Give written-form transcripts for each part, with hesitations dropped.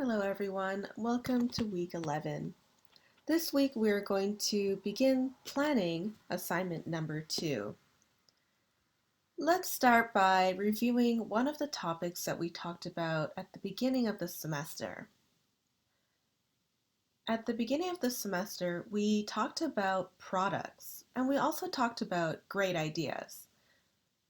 Hello everyone, welcome to week 11. This week we're going to begin planning assignment number 2. Let's start by reviewing one of the topics that we talked about at the beginning of the semester. At the beginning of the semester, we talked about products and we also talked about great ideas.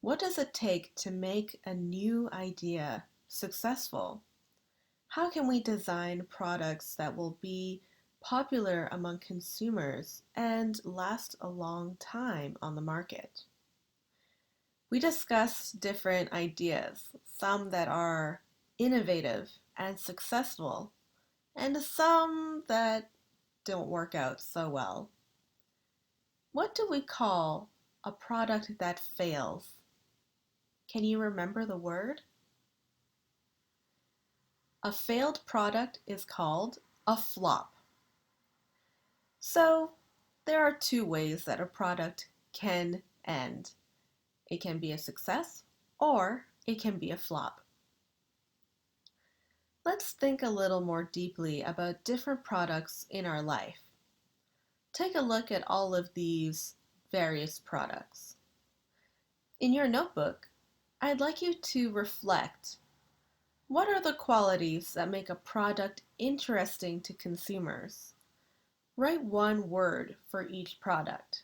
What does it take to make a new idea successful? How can we design products that will be popular among consumers and last a long time on the market? We discussed different ideas, some that are innovative and successful, and some that don't work out so well. What do we call a product that fails? Can you remember the word? A failed product is called a flop. So there are two ways that a product can end. It can be a success or it can be a flop. Let's think a little more deeply about different products in our life. Take a look at all of these various products. In your notebook, I'd like you to reflect. What are the qualities that make a product interesting to consumers? Write one word for each product.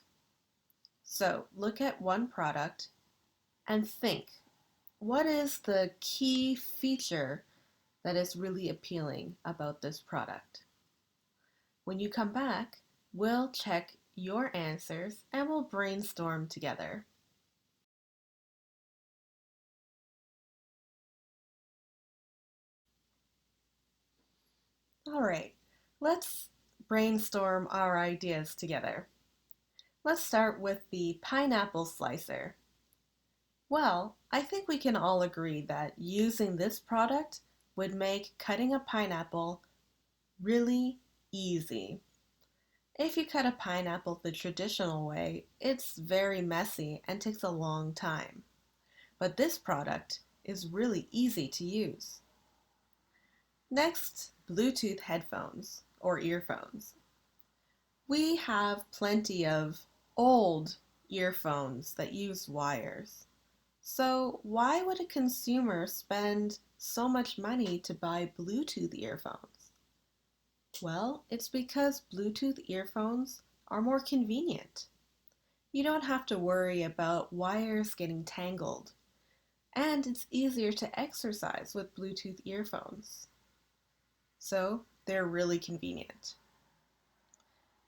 So look at one product and think, what is the key feature that is really appealing about this product? When you come back, we'll check your answers and we'll brainstorm together. All right, let's brainstorm our ideas together. Let's start with the pineapple slicer. Well, I think we can all agree that using this product would make cutting a pineapple really easy. If you cut a pineapple the traditional way, it's very messy and takes a long time. But this product is really easy to use. Next, Bluetooth headphones or earphones. We have plenty of old earphones that use wires. So why would a consumer spend so much money to buy Bluetooth earphones? Well, it's because Bluetooth earphones are more convenient. You don't have to worry about wires getting tangled, and it's easier to exercise with Bluetooth earphones. So they're really convenient.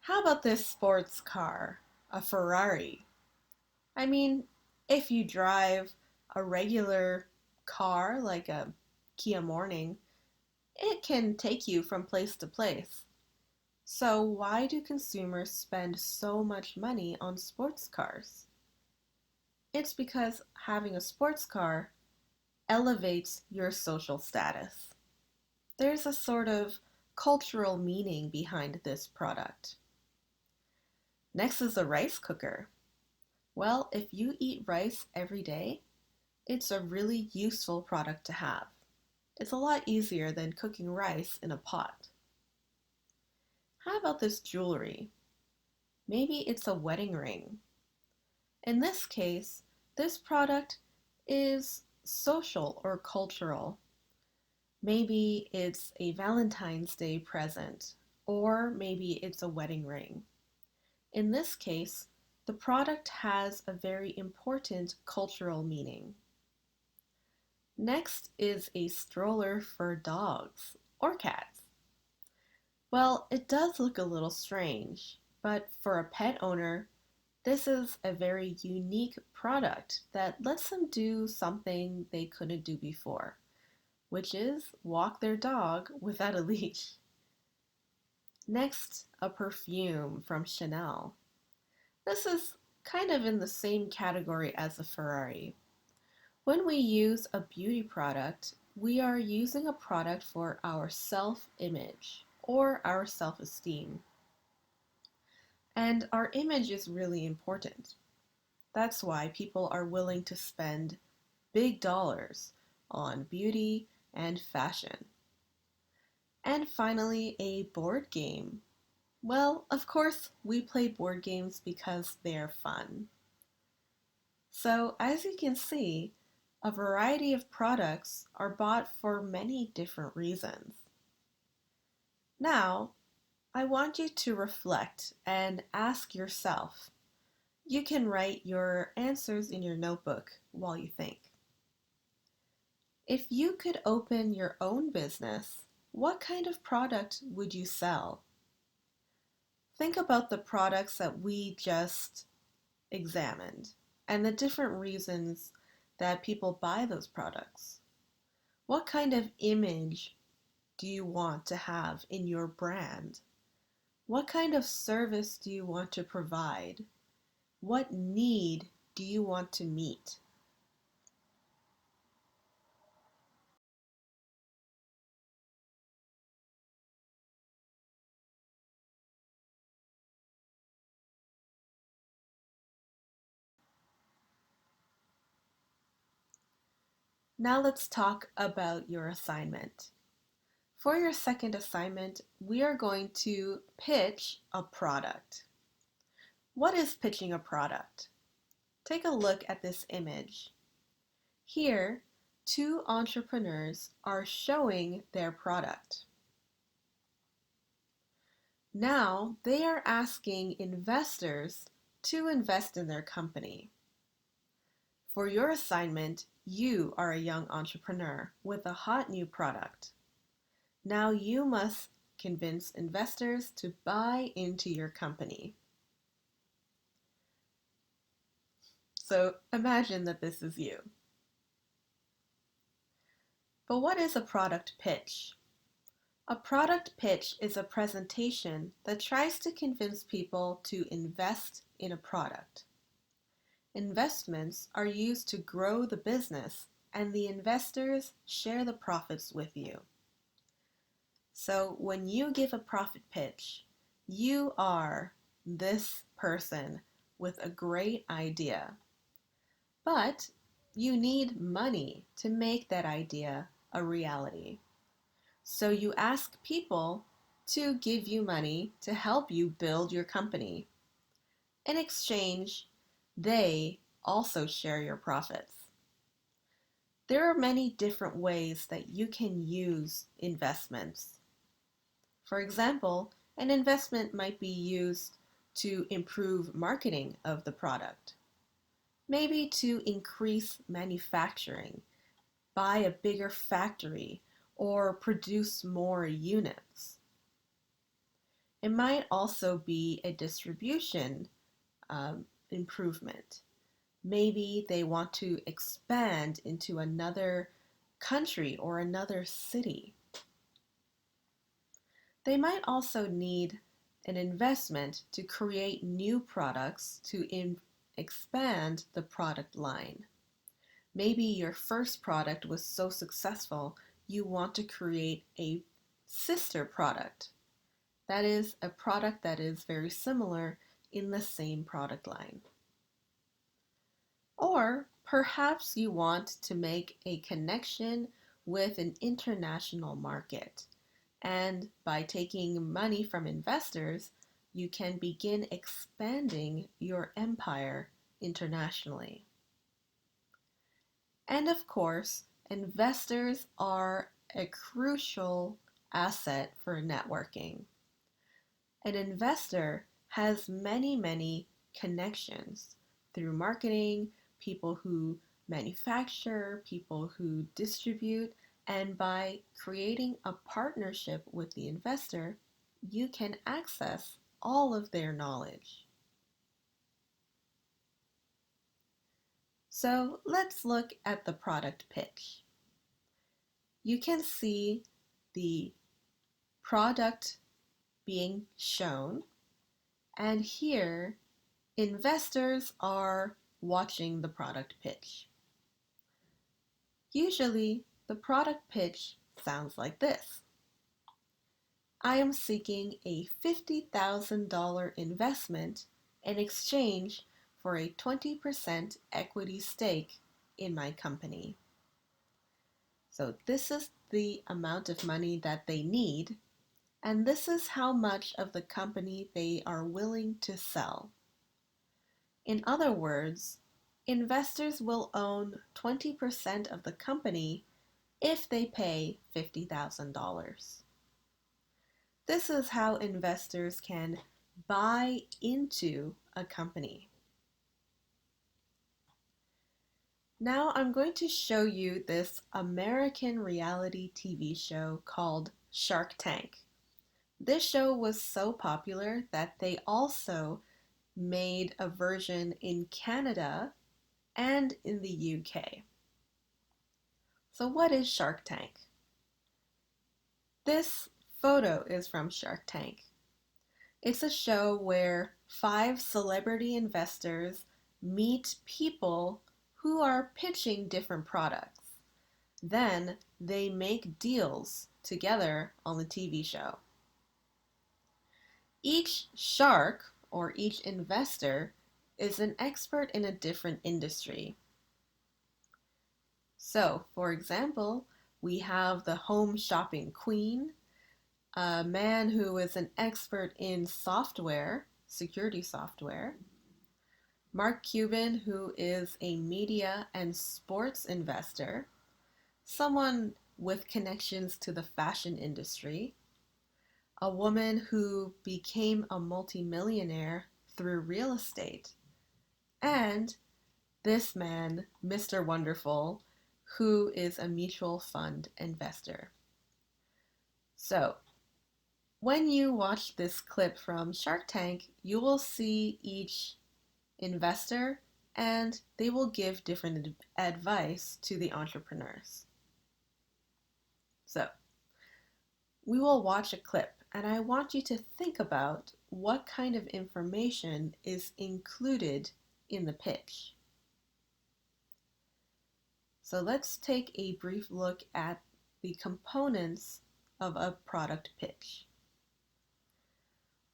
How about this sports car, a Ferrari? I mean, if you drive a regular car like a Kia Morning, it can take you from place to place. So why do consumers spend so much money on sports cars? It's because having a sports car elevates your social status. There's a sort of cultural meaning behind this product. Next is the rice cooker. Well, if you eat rice every day, it's a really useful product to have. It's a lot easier than cooking rice in a pot. How about this jewelry? Maybe it's a wedding ring. In this case, this product is social or cultural. Maybe it's a Valentine's Day present, or maybe it's a wedding ring. In this case, the product has a very important cultural meaning. Next is a stroller for dogs or cats. Well, it does look a little strange, but for a pet owner, this is a very unique product that lets them do something they couldn't do before, which is walk their dog without a leash. Next, a perfume from Chanel. This is kind of in the same category as a Ferrari. When we use a beauty product, we are using a product for our self-image or our self-esteem. And our image is really important. That's why people are willing to spend big dollars on beauty and fashion. And finally, a board game. Well, of course, we play board games because they're fun. So, as you can see, a variety of products are bought for many different reasons. Now, I want you to reflect and ask yourself. You can write your answers in your notebook while you think. If you could open your own business, what kind of product would you sell? Think about the products that we just examined and the different reasons that people buy those products. What kind of image do you want to have in your brand? What kind of service do you want to provide? What need do you want to meet? Now let's talk about your assignment. For your second assignment, we are going to pitch a product. What is pitching a product? Take a look at this image. Here, two entrepreneurs are showing their product. Now they are asking investors to invest in their company. For your assignment, you are a young entrepreneur with a hot new product. Now you must convince investors to buy into your company. So imagine that this is you. But what is a product pitch? A product pitch is a presentation that tries to convince people to invest in a product. Investments are used to grow the business, and the investors share the profits with you. So when you give a profit pitch, you are this person with a great idea. But you need money to make that idea a reality. So you ask people to give you money to help you build your company. In exchange, they also share your profits. There are many different ways that you can use investments. For example, an investment might be used to improve marketing of the product, maybe to increase manufacturing, buy a bigger factory, or produce more units. It might also be a distribution improvement. Maybe they want to expand into another country or another city. They might also need an investment to create new products to expand the product line. Maybe your first product was so successful you want to create a sister product. That is a product that is very similar in the same product line. Or perhaps you want to make a connection with an international market. And by taking money from investors, you can begin expanding your empire internationally. And of course, investors are a crucial asset for networking. An investor has many connections through marketing, people who manufacture, people who distribute, and by creating a partnership with the investor, you can access all of their knowledge. So let's look at the product pitch. You can see the product being shown, and here investors are watching the product pitch. Usually, the product pitch sounds like this. I am seeking a $50,000 investment in exchange for a 20% equity stake in my company. So this is the amount of money that they need and this is how much of the company they are willing to sell. In other words, investors will own 20% of the company if they pay $50,000. This is how investors can buy into a company. Now I'm going to show you this American reality TV show called Shark Tank. This show was so popular that they also made a version in Canada and in the UK. So what is Shark Tank? This photo is from Shark Tank. It's a show where 5 celebrity investors meet people who are pitching different products. Then they make deals together on the TV show. Each shark or each investor is an expert in a different industry. So, for example, we have the home shopping queen, a man who is an expert in software, security software, Mark Cuban, who is a media and sports investor, someone with connections to the fashion industry, a woman who became a multimillionaire through real estate, and this man, Mr. Wonderful, who is a mutual fund investor. So, when you watch this clip from Shark Tank, you will see each investor and they will give different advice to the entrepreneurs. So, we will watch a clip and I want you to think about what kind of information is included in the pitch. So let's take a brief look at the components of a product pitch.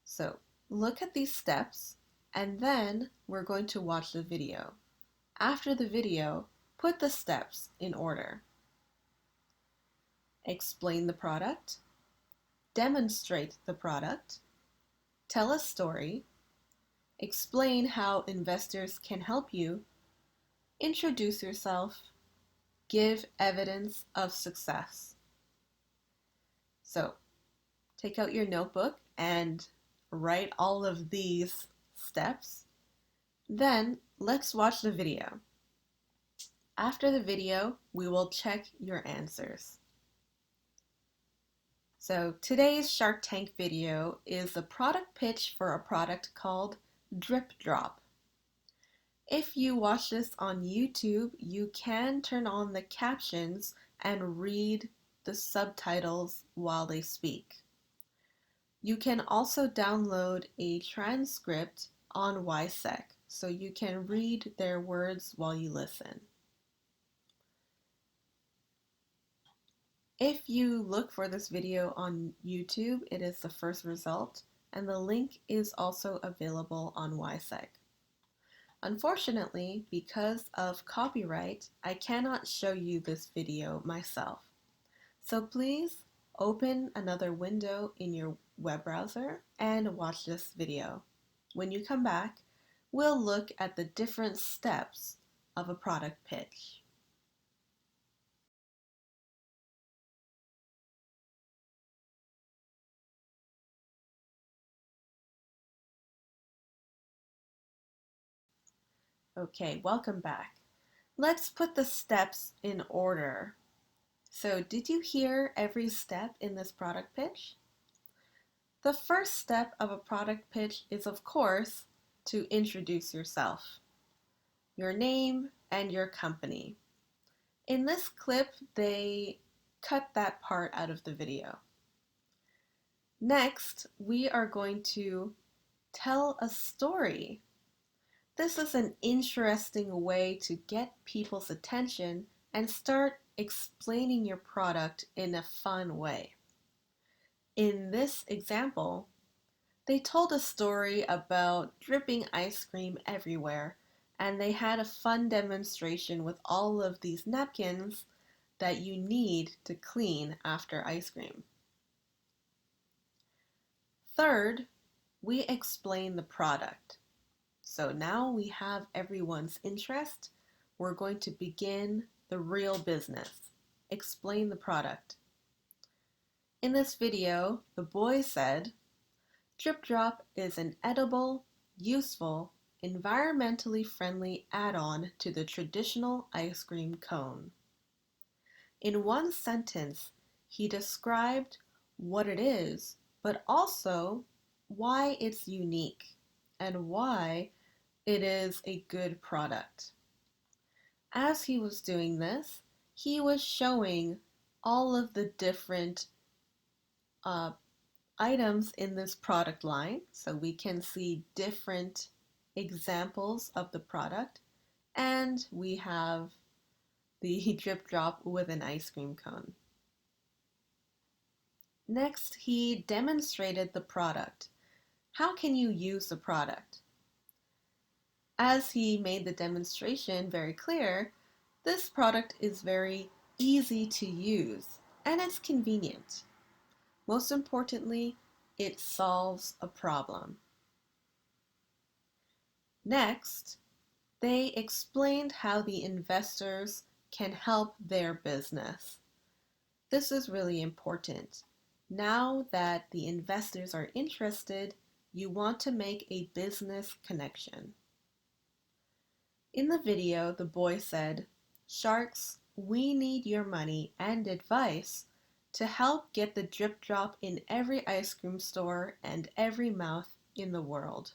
So look at these steps and then we're going to watch the video. After the video, put the steps in order. Explain the product, demonstrate the product, tell a story, explain how investors can help you, introduce yourself, give evidence of success. So, take out your notebook and write all of these steps. Then, let's watch the video. After the video, we will check your answers. So, today's Shark Tank video is a product pitch for a product called Drip Drop. If you watch this on YouTube, you can turn on the captions and read the subtitles while they speak. You can also download a transcript on YSCEC, so you can read their words while you listen. If you look for this video on YouTube, it is the first result, and the link is also available on YSCEC. Unfortunately, because of copyright, I cannot show you this video myself. So please open another window in your web browser and watch this video. When you come back, we'll look at the different steps of a product pitch. Okay, welcome back. Let's put the steps in order. So, did you hear every step in this product pitch? The first step of a product pitch is, of course, to introduce yourself, your name, and your company. In this clip, they cut that part out of the video. Next, we are going to tell a story. This is an interesting way to get people's attention and start explaining your product in a fun way. In this example, they told a story about dripping ice cream everywhere, and they had a fun demonstration with all of these napkins that you need to clean after ice cream. Third, we explain the product. So now we have everyone's interest. We're going to begin the real business. Explain the product. In this video, the boy said, Drip Drop is an edible, useful, environmentally friendly add-on to the traditional ice cream cone. In one sentence, he described what it is, but also why it's unique and why it is a good product. As he was doing this, he was showing all of the different uh, items in this product line. So we can see different examples of the product. And we have the drip drop with an ice cream cone. Next, he demonstrated the product. How can you use the product? As he made the demonstration very clear, this product is very easy to use and it's convenient. Most importantly, it solves a problem. Next, they explained how the investors can help their business. This is really important. Now that the investors are interested, you want to make a business connection. In the video, the boy said, Sharks, we need your money and advice to help get the drip drop in every ice cream store and every mouth in the world.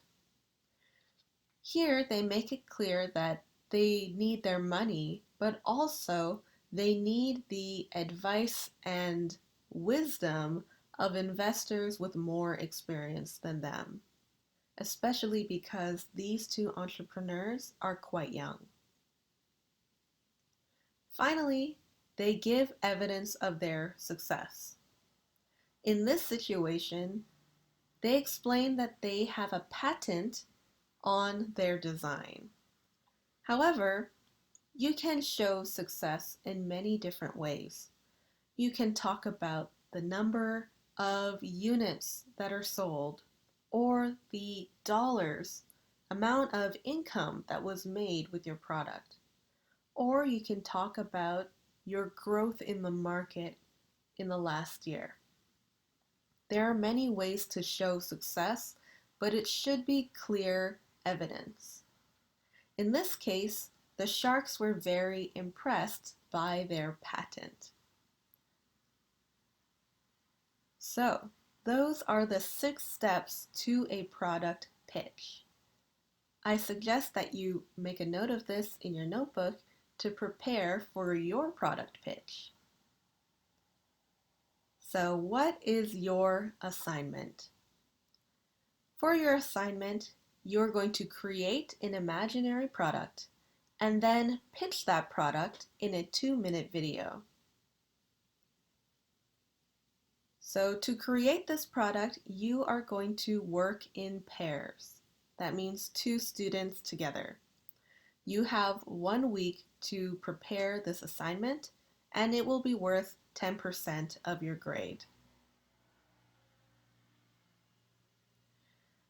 Here, they make it clear that they need their money, but also they need the advice and wisdom of investors with more experience than them, especially because these two entrepreneurs are quite young. Finally, they give evidence of their success. In this situation, they explain that they have a patent on their design. However, you can show success in many different ways. You can talk about the number of units that are sold or the dollars amount of income that was made with your product. Or you can talk about your growth in the market in the last year. There are many ways to show success, but it should be clear evidence. In this case, the sharks were very impressed by their patent. So, those are the 6 steps to a product pitch. I suggest that you make a note of this in your notebook to prepare for your product pitch. So, what is your assignment? For your assignment, you're going to create an imaginary product and then pitch that product in a 2-minute video. So to create this product, you are going to work in pairs. That means 2 students together. You have 1 week to prepare this assignment, and it will be worth 10% of your grade.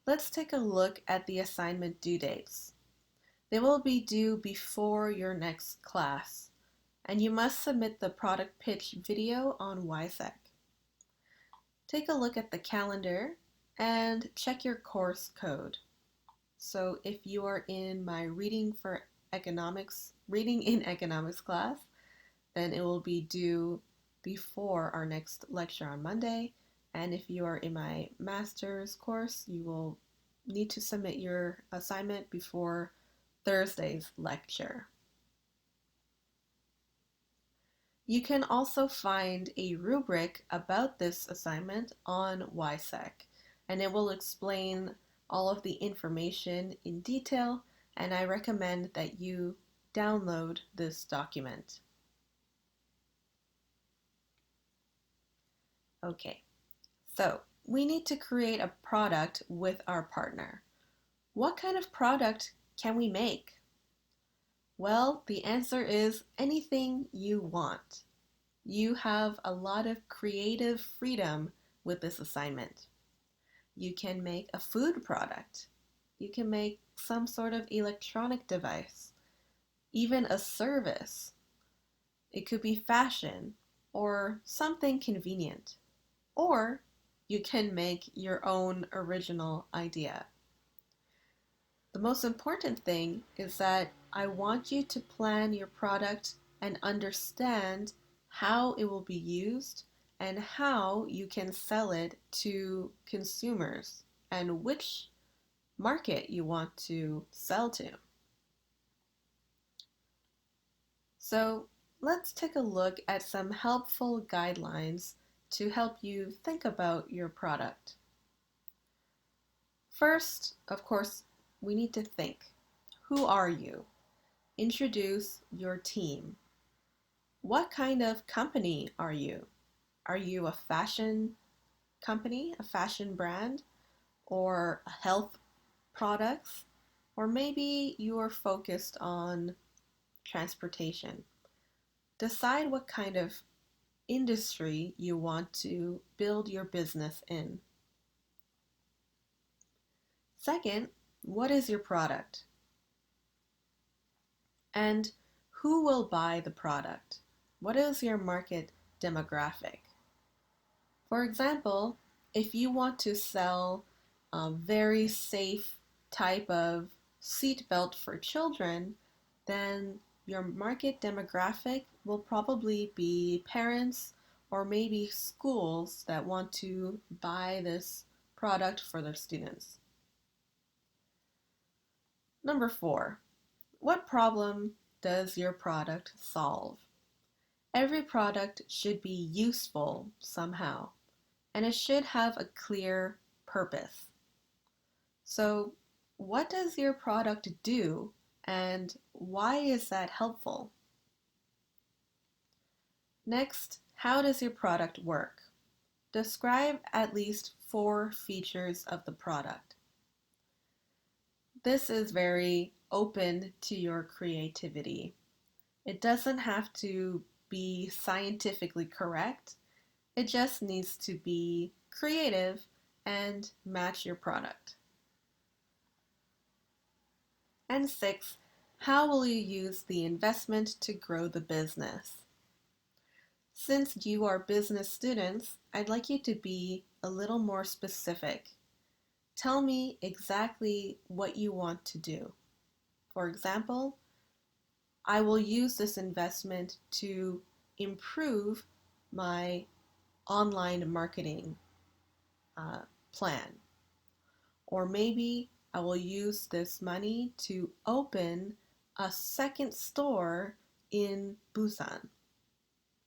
Let's take a look at the assignment due dates. They will be due before your next class, and you must submit the product pitch video on YSCEC. Take a look at the calendar and check your course code. So if you are in my reading in economics class, then it will be due before our next lecture on Monday. And if you are in my master's course, you will need to submit your assignment before Thursday's lecture. You can also find a rubric about this assignment on YSCEC, and it will explain all of the information in detail, and I recommend that you download this document. Okay, so we need to create a product with our partner. What kind of product can we make? Well, the answer is anything you want. You have a lot of creative freedom with this assignment. You can make a food product. You can make some sort of electronic device, even a service. It could be fashion or something convenient. Or you can make your own original idea. The most important thing is that I want you to plan your product and understand how it will be used and how you can sell it to consumers and which market you want to sell to. So let's take a look at some helpful guidelines to help you think about your product. First, of course, we need to think. Who are you? Introduce your team. What kind of company are you? Are you a fashion company, a fashion brand, or health products? Or maybe you are focused on transportation. Decide what kind of industry you want to build your business in. Second, what is your product? And who will buy the product? What is your market demographic? For example, if you want to sell a very safe type of seatbelt for children, then your market demographic will probably be parents or maybe schools that want to buy this product for their students. Number 4, what problem does your product solve? Every product should be useful somehow, and it should have a clear purpose. So, what does your product do, and why is that helpful? Next, how does your product work? Describe at least 4 features of the product. This is very open to your creativity. It doesn't have to be scientifically correct. It just needs to be creative and match your product. And 6, how will you use the investment to grow the business? Since you are business students, I'd like you to be a little more specific. Tell me exactly what you want to do. For example, I will use this investment to improve my online marketing plan. Or maybe I will use this money to open a second store in Busan.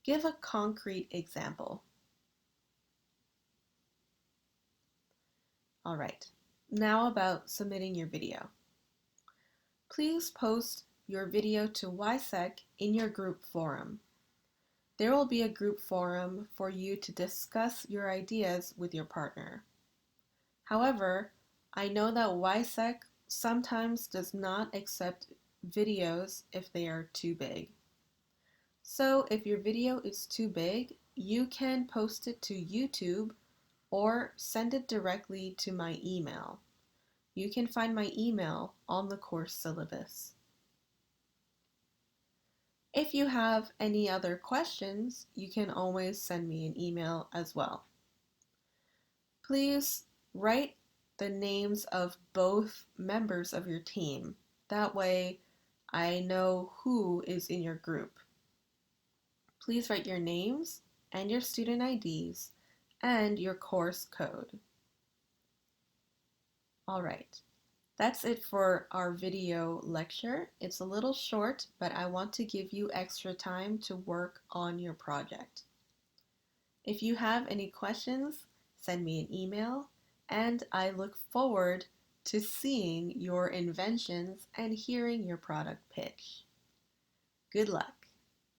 Give a concrete example. All right, now about submitting your video. Please post your video to YSCEC in your group forum. There will be a group forum for you to discuss your ideas with your partner. However, I know that YSCEC sometimes does not accept videos if they are too big. So if your video is too big, you can post it to YouTube or send it directly to my email. You can find my email on the course syllabus. If you have any other questions, you can always send me an email as well. Please write the names of both members of your team. That way I know who is in your group. Please write your names and your student IDs and your course code. All right. That's it for our video lecture. It's a little short, but I want to give you extra time to work on your project. If you have any questions, send me an email, and I look forward to seeing your inventions and hearing your product pitch. Good luck.